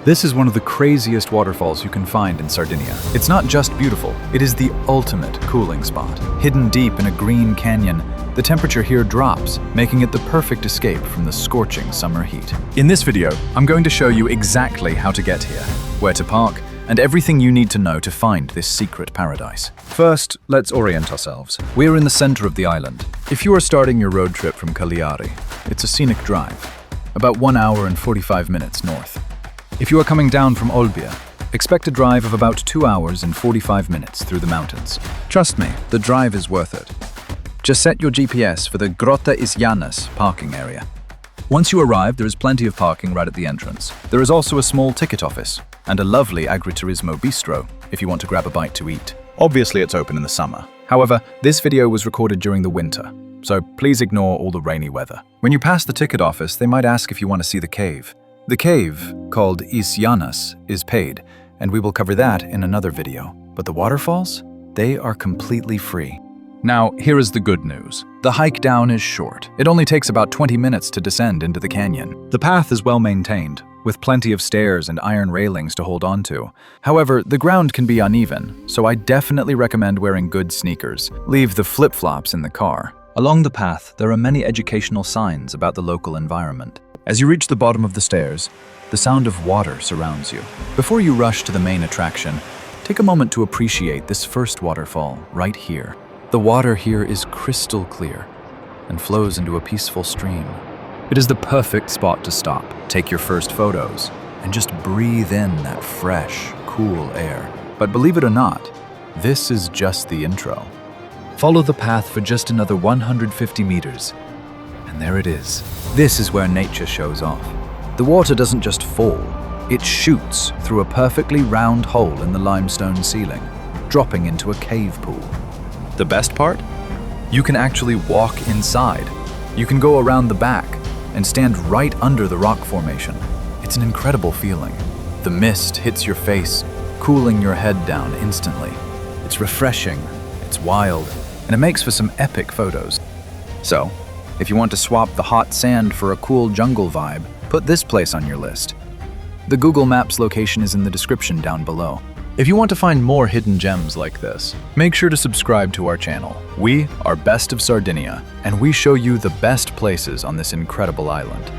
This is one of the craziest waterfalls you can find in Sardinia. It's not just beautiful, it is the ultimate cooling spot. Hidden deep in a green canyon, the temperature here drops, making it the perfect escape from the scorching summer heat. In this video, I'm going to show you exactly how to get here, where to park, and everything you need to know to find this secret paradise. First, let's orient ourselves. We're in the center of the island. If you are starting your road trip from Cagliari, it's a scenic drive, about 1 hour and 45 minutes north. If you are coming down from Olbia, expect a drive of about 2 hours and 45 minutes through the mountains. Trust me, the drive is worth it. Just set your GPS for the Grotta Is Janas parking area. Once you arrive, there is plenty of parking right at the entrance. There is also a small ticket office and a lovely agriturismo bistro if you want to grab a bite to eat. Obviously, it's open in the summer. However, this video was recorded during the winter, so please ignore all the rainy weather. When you pass the ticket office, they might ask if you want to see the cave. The cave, called Is Janas, is paid, and we will cover that in another video. But the waterfalls? They are completely free. Now, here is the good news. The hike down is short. It only takes about 20 minutes to descend into the canyon. The path is well maintained, with plenty of stairs and iron railings to hold onto. However, the ground can be uneven, so I definitely recommend wearing good sneakers. Leave the flip-flops in the car. Along the path, there are many educational signs about the local environment. As you reach the bottom of the stairs, the sound of water surrounds you. Before you rush to the main attraction, take a moment to appreciate this first waterfall right here. The water here is crystal clear and flows into a peaceful stream. It is the perfect spot to stop, take your first photos, and just breathe in that fresh, cool air. But believe it or not, this is just the intro. Follow the path for just another 150 meters. And there it is. This is where nature shows off. The water doesn't just fall, it shoots through a perfectly round hole in the limestone ceiling, dropping into a cave pool. The best part? You can actually walk inside. You can go around the back and stand right under the rock formation. It's an incredible feeling. The mist hits your face, cooling your head down instantly. It's refreshing, it's wild, and it makes for some epic photos. So, if you want to swap the hot sand for a cool jungle vibe, put this place on your list. The Google Maps location is in the description down below. If you want to find more hidden gems like this, make sure to subscribe to our channel. We are Best of Sardinia, and we show you the best places on this incredible island.